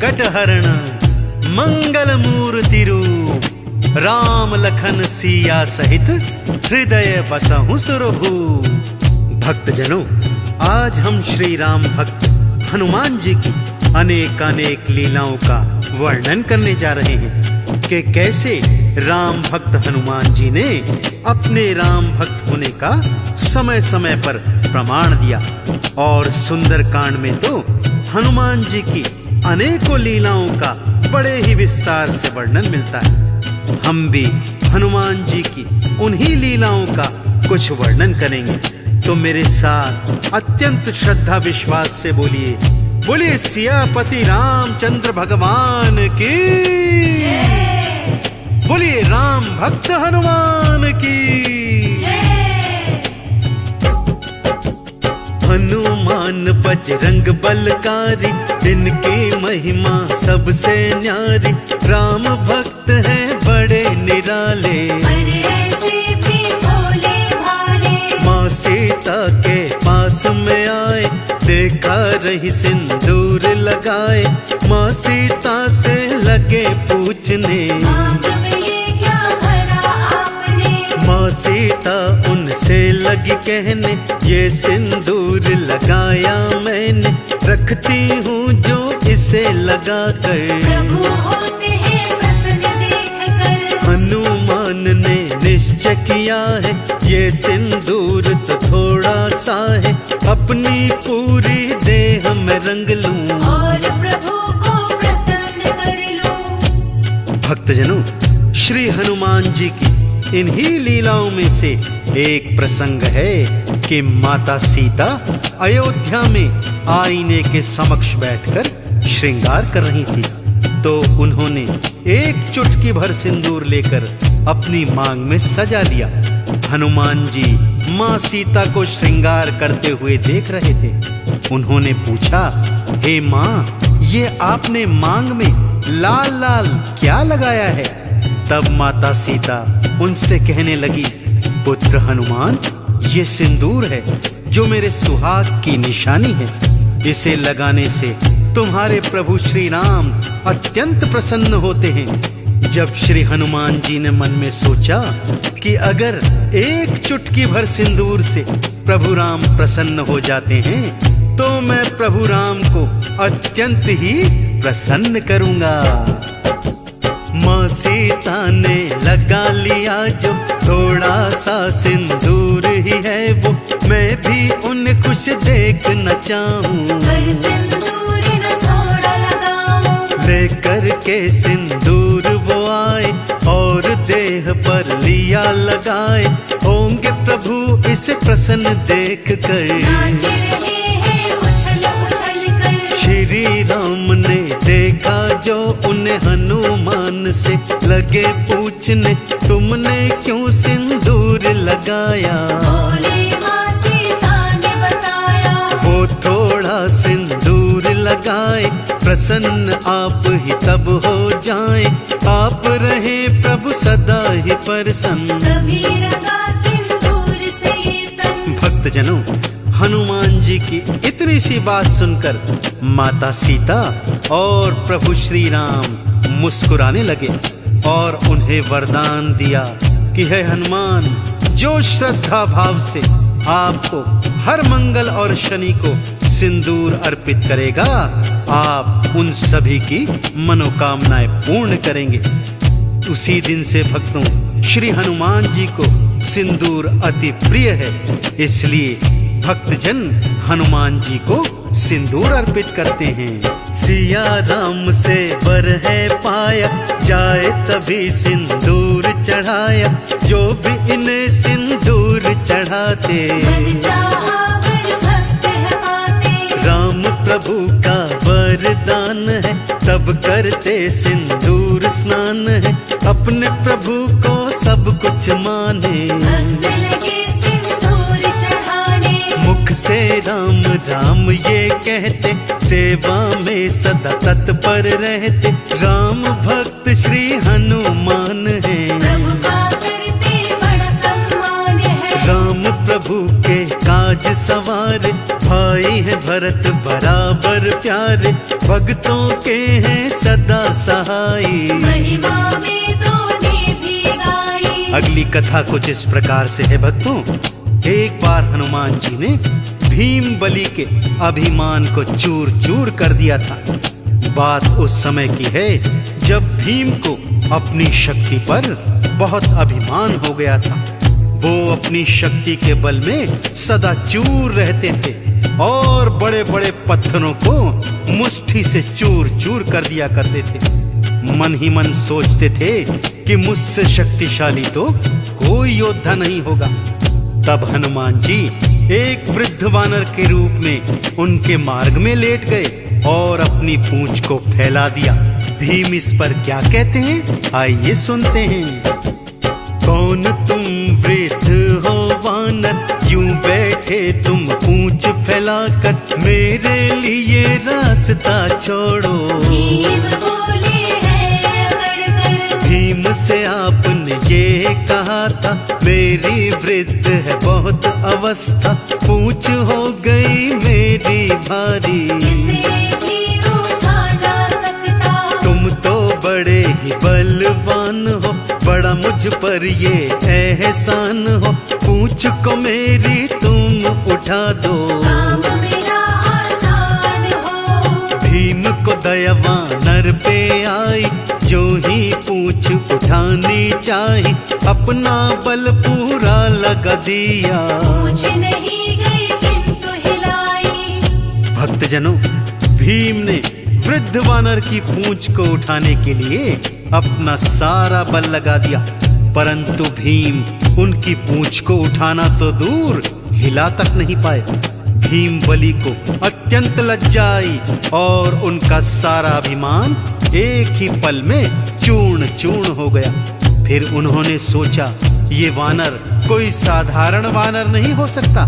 संकट हरण मंगल मूर्ति रूप। राम लखन सिया सहित हृदय बसहु सुरहु। भक्तजनों, आज हम श्री राम भक्त हनुमान जी की अनेक लीलाओं का वर्णन करने जा रहे हैं कि कैसे राम भक्त हनुमान जी ने अपने राम भक्त होने का समय समय पर प्रमाण दिया। और सुंदरकांड में तो हनुमान जी की अनेकों लीलाओं का बड़े ही विस्तार से वर्णन मिलता है। हम भी हनुमान जी की उन्हीं लीलाओं का कुछ वर्णन करेंगे। तो मेरे साथ अत्यंत श्रद्धा विश्वास से बोलिए, बोलिए सियापति रामचंद्र भगवान की, बोलिए राम भक्त हनुमान की। हनुमान बजरंग बलकारी, इनकी महिमा सबसे न्यारी। राम भक्त हैं बड़े निराले, माँ सीता के पास में आए, देखा रही सिंदूर लगाए। माँ सीता से लगे पूछने, माँ सीता उनसे लगी कहने, ये सिंदूर लगाया मैंने, रखती हूँ जो इसे लगा कर। हनुमान ने निश्चय किया है, ये सिंदूर तो थोड़ा सा है, अपनी पूरी देह में रंग लूं और प्रभु को प्रसन्न कर लूं। भक्तजनों, श्री हनुमान जी की इन्हीं लीलाओं में से एक प्रसंग है कि माता सीता अयोध्या में आईने के समक्ष बैठकर श्रृंगार कर रही थी। तो उन्होंने एक चुटकी भर सिंदूर लेकर अपनी मांग में सजा लिया। हनुमान जी माँ सीता को श्रृंगार करते हुए देख रहे थे। उन्होंने पूछा, हे माँ, ये आपने मांग में लाल लाल क्या लगाया है? तब माता सीता उनसे कहने लगी, पुत्र हनुमान, ये सिंदूर है जो मेरे सुहाग की निशानी है। इसे लगाने से तुम्हारे प्रभु श्री राम अत्यंत प्रसन्न होते हैं। जब श्री हनुमान जी ने मन में सोचा कि अगर एक चुटकी भर सिंदूर से प्रभु राम प्रसन्न हो जाते हैं, तो मैं प्रभु राम को अत्यंत ही प्रसन्न करूंगा। माँ सीता ने लगा लिया जो थोड़ा सा सिंदूर ही है वो, मैं भी उन्हें खुश देखना चाहूं। लेकर के सिंदूर वो आए और देह पर लिया लगाए, होंगे प्रभु इसे प्रसन्न देख कर। श्री राम ने देखा जो उन्हें हनुमान से लगे पूछने, तुमने क्यों सिंदूर लगाया? वो थोड़ा सिंदूर लगाए, प्रसन्न आप ही तब हो जाएं, आप रहे प्रभु सदा ही प्रसन्न। भक्तजनों, हनुमान जी की इतनी सी बात सुनकर माता सीता और प्रभु श्री राम मुस्कुराने लगे और उन्हें वरदान दिया कि हे हनुमान, जो श्रद्धा भाव से आपको हर मंगल और शनि को सिंदूर अर्पित करेगा, आप उन सभी की मनोकामनाएं पूर्ण करेंगे। उसी दिन से भक्तों, श्री हनुमान जी को सिंदूर अति प्रिय है, इसलिए भक्तजन हनुमान जी को सिंदूर अर्पित करते हैं। सिया राम से वर है पाया, जाए तभी सिंदूर चढ़ाया, जो भी इन्हें सिंदूर चढ़ाते। राम प्रभु का वरदान है, तब करते सिंदूर स्नान है, अपने प्रभु को सब कुछ माने। मुख से राम राम ये कहते, सेवा में सदा तत्पर रहते, राम भक्त श्री हनुमान है। राम प्रभु के आज सवार, भाई है भरत बराबर प्यारे, भक्तों के हैं सदा सहाय। महिमा में तूने भी गाई। अगली कथा कुछ इस प्रकार से है भक्तों। एक बार हनुमान जी ने भीम बलि के अभिमान को चूर चूर कर दिया था। बात उस समय की है जब भीम को अपनी शक्ति पर बहुत अभिमान हो गया था। वो अपनी शक्ति के बल में सदा चूर रहते थे और बड़े बड़े पत्थरों को मुट्ठी से चूर चूर कर दिया करते थे। मन ही मन सोचते थे कि मुझसे शक्तिशाली तो कोई योद्धा नहीं होगा। तब हनुमान जी एक वृद्ध वानर के रूप में उनके मार्ग में लेट गए और अपनी पूंछ को फैला दिया। भीम इस पर क्या कहते हैं, आइए सुनते हैं। कौन तुम वृद्ध हो वानर, यूं बैठे तुम पूंछ फैलाकर, मेरे लिए रास्ता छोड़ो। भीम बोले हैं अकड़ कर। भीम से आपने ये कहा था, मेरी वृद्ध है बहुत अवस्था, पूंछ हो गई मेरी भारी। इसे भी उठा ना सकता। तुम तो बड़े ही बलवान हो, बड़ा मुझ पर ये एहसान हो, पूंछ को मेरी तुम उठा दो। काम मेरा आसान हो। भीम को दया वानर पे आई, जो ही पूंछ उठानी चाही, अपना बल पूरा लगा दिया। पूछ नहीं गई किंतु हिलाई। भक्तजनों, भीम ने वृद्ध वानर की पूंछ को उठाने के लिए अपना सारा बल लगा दिया, परंतु भीम उनकी पूंछ को उठाना तो दूर हिला तक नहीं पाए। भीम बलि को अत्यंत लज्जा आई और उनका सारा अभिमान एक ही पल में चूर्ण चूर्ण हो गया। फिर उन्होंने सोचा, ये वानर कोई साधारण वानर नहीं हो सकता,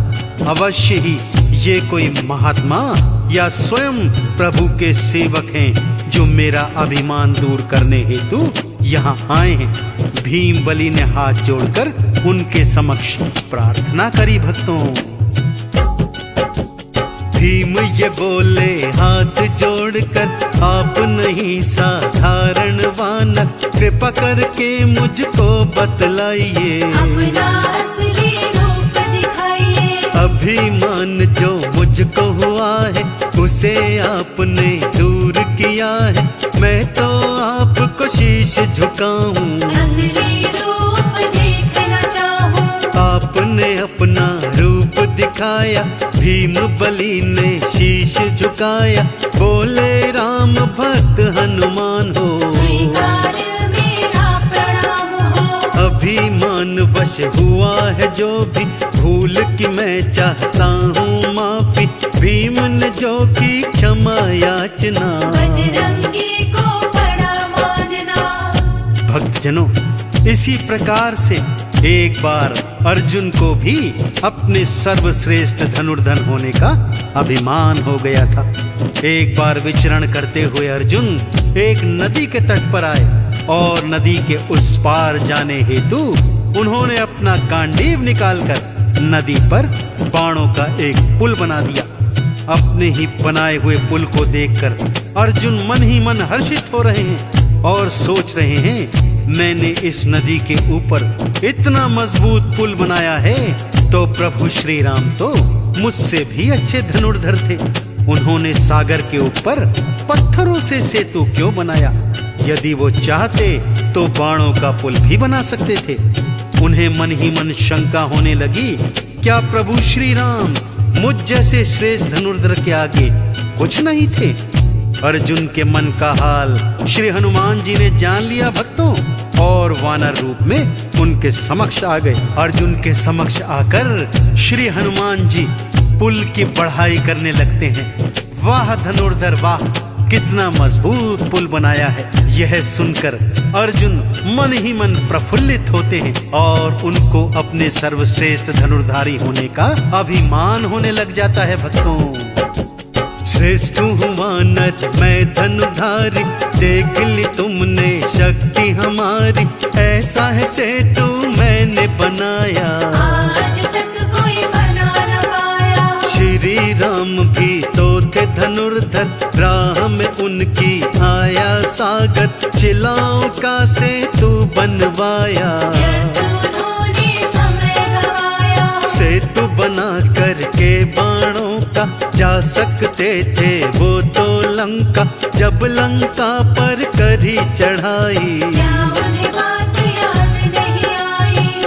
अवश्य ही ये कोई महात्मा या स्वयं प्रभु के सेवक हैं जो मेरा अभिमान दूर करने हेतु यहाँ आए हैं। भीम बलि ने हाथ जोड़कर उनके समक्ष प्रार्थना करी। भक्तों, भीम ये बोले हाथ जोड़कर, आप नहीं साधारण वानर, कृपा करके मुझको बतलाइए। अपना असली रूप दिखाइए। अभिमान जो मुझको हुआ है, उसे आपने दूर किया है, मैं तो आपको शीश झुकाऊं। असली रूप देखना चाहूं। आपने अपना रूप दिखाया, भीम बलि ने शीश झुकाया, बोले राम भक्त हनुमान हो। स्वीकार मेरा प्रणाम हो। अभिमान वश हुआ है जो भी, भूल की मैं चाहता हूँ माफी, भीम ने जो की क्षमा याचना। बजरंगी को बड़ा मानना। भक्तजनों, इसी प्रकार से एक बार अर्जुन को भी अपने सर्वश्रेष्ठ धनुर्धर होने का अभिमान हो गया था। एक बार विचरण करते हुए अर्जुन एक नदी के तट पर आए और नदी के उस पार जाने हेतु उन्होंने अपना गांडीव निकालकर नदी पर बाणों का एक पुल बना दिया। अपने ही बनाए हुए पुल को देखकर अर्जुन मन ही मन हर्षित हो रहे हैं और सोच रहे हैं, मैंने इस नदी के ऊपर इतना मजबूत पुल बनाया है तो प्रभु श्री राम तो मुझसे भी अच्छे धनुर्धर थे। उन्होंने सागर के ऊपर पत्थरों से सेतु क्यों बनाया? यदि वो चाहते तो बाणों का पुल भी बना सकते थे। उन्हें मन ही मन शंका होने लगी, क्या प्रभु श्री राम मुझ जैसे श्रेष्ठ धनुर्धर के आगे कुछ नहीं थे? अर्जुन के मन का हाल श्री हनुमान जी ने जान लिया भक्तों, और वानर रूप में उनके समक्ष आ गए। अर्जुन के समक्ष आकर श्री हनुमान जी पुल की बढ़ाई करने लगते हैं। वाह धनुर्धर वाह, कितना मजबूत पुल बनाया है। यह सुनकर अर्जुन मन ही मन प्रफुल्लित होते हैं और उनको अपने सर्वश्रेष्ठ धनुर्धारी होने का अभिमान होने लग जाता है। भक्तों, श्रेष्ठ हूँ वानर मैं धनुधारी, देख ली तुमने शक्ति हमारी, ऐसा है सेतु मैंने बनाया। आज तक कोई बना न पाया। श्री राम भी तो थे धनुर्धर, राह में उनकी आया सागर, शिलाओं का सेतु बनवाया। सेतु बना करके बाणों का जा सकते थे वो तो लंका, जब लंका पर करी चढ़ाई।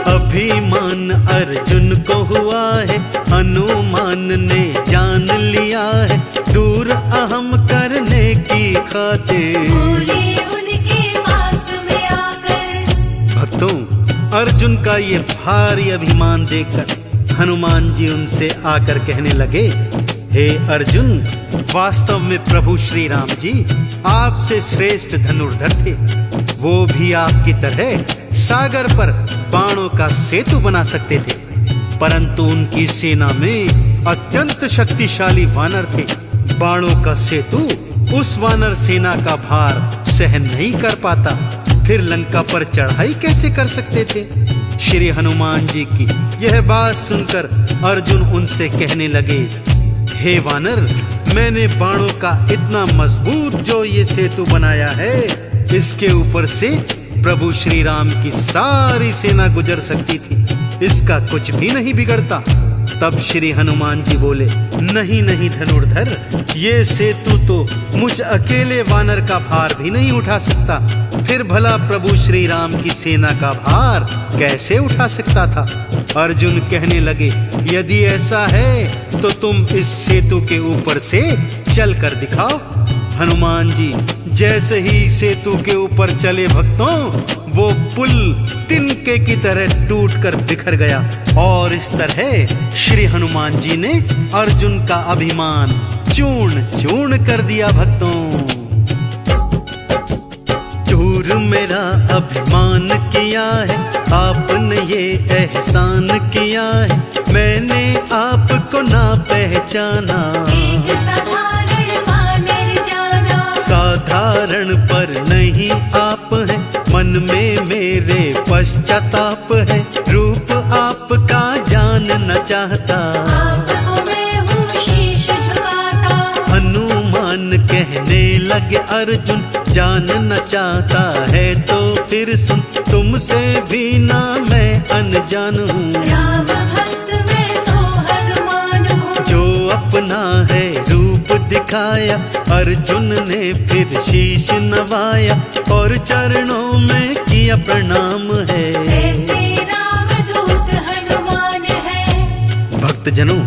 अभिमान अर्जुन को हुआ है, हनुमान ने जान लिया है, दूर अहम करने की खातिर। भक्तों, अर्जुन का ये भारी अभिमान देखकर हनुमान जी उनसे आकर कहने लगे, हे अर्जुन, वास्तव में प्रभु श्री राम जी आपसे श्रेष्ठ धनुर्धर थे। वो भी आपकी तरह सागर पर बाणों का सेतु बना सकते थे, परंतु उनकी सेना में अत्यंत शक्तिशाली वानर थे। बाणों का सेतु उस वानर सेना का भार सहन नहीं कर पाता, फिर लंका पर चढ़ाई कैसे कर सकते थे। श्री हनुमान जी की यह बात सुनकर अर्जुन उनसे कहने लगे, हे वानर, मैंने बाणों का इतना मजबूत जो ये सेतु बनाया है, इसके ऊपर से प्रभु श्री राम की सारी सेना गुजर सकती थी, इसका कुछ भी नहीं बिगड़ता। तब श्री हनुमान जी बोले, नहीं नहीं धनुर्धर, ये सेतु तो मुझ अकेले वानर का भार भी नहीं उठा सकता, फिर भला प्रभु श्री राम की सेना का भार कैसे उठा सकता था। अर्जुन कहने लगे, यदि ऐसा है तो तुम इस सेतु के ऊपर से चल कर दिखाओ। हनुमान जी जैसे ही सेतु के ऊपर चले भक्तों, वो पुल तिनके की तरह टूटकर बिखर गया, और इस तरह श्री हनुमान जी ने अर्जुन का अभिमान चूर्ण चूर्ण कर दिया। भक्तों, चूर मेरा अभिमान किया है, आपने ये एहसान किया है, मैंने आपको ना पहचाना। साधारण पर नहीं आप हैं, मन में मेरे पश्चाताप है, रूप आपका जानना चाहता। हनुमान कहने लगे अर्जुन, जानना चाहता है तो फिर सुन, तुमसे भी ना मैं अनजान हूँ। जो अपना है रूप दिखाया, अर्जुन ने फिर शीश नवाया, और चरणों में किया प्रणाम है। भक्तजनों,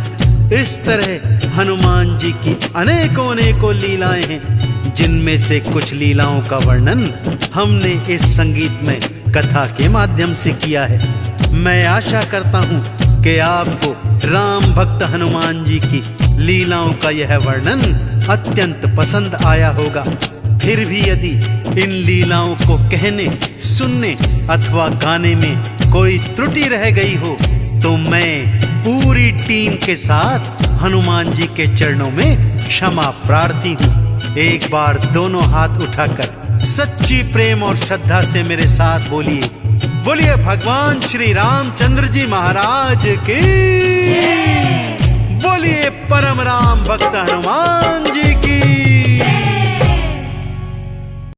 इस तरह हनुमान जी की अनेकों अनेकों लीलाएं हैं, जिनमें से कुछ लीलाओं का वर्णन हमने इस संगीतमय कथा के माध्यम से किया है। मैं आशा करता हूँ कि आपको राम भक्त हनुमान जी की लीलाओं का यह वर्णन अत्यंत पसंद आया होगा। फिर भी यदि इन लीलाओं को कहने, सुनने अथवा गाने में कोई त्रुटि रह गई हो, तो मैं पूरी टीम के साथ हनुमान जी के चरणों में क्षमा प्रार्थी हूँ। एक बार दोनों हाथ उठाकर सच्ची प्रेम और श्रद्धा से मेरे साथ बोलिए, बोलिए भगवान श्री रामचंद्र जी महाराज की, बोलिए परम राम भक्त हनुमान जी की।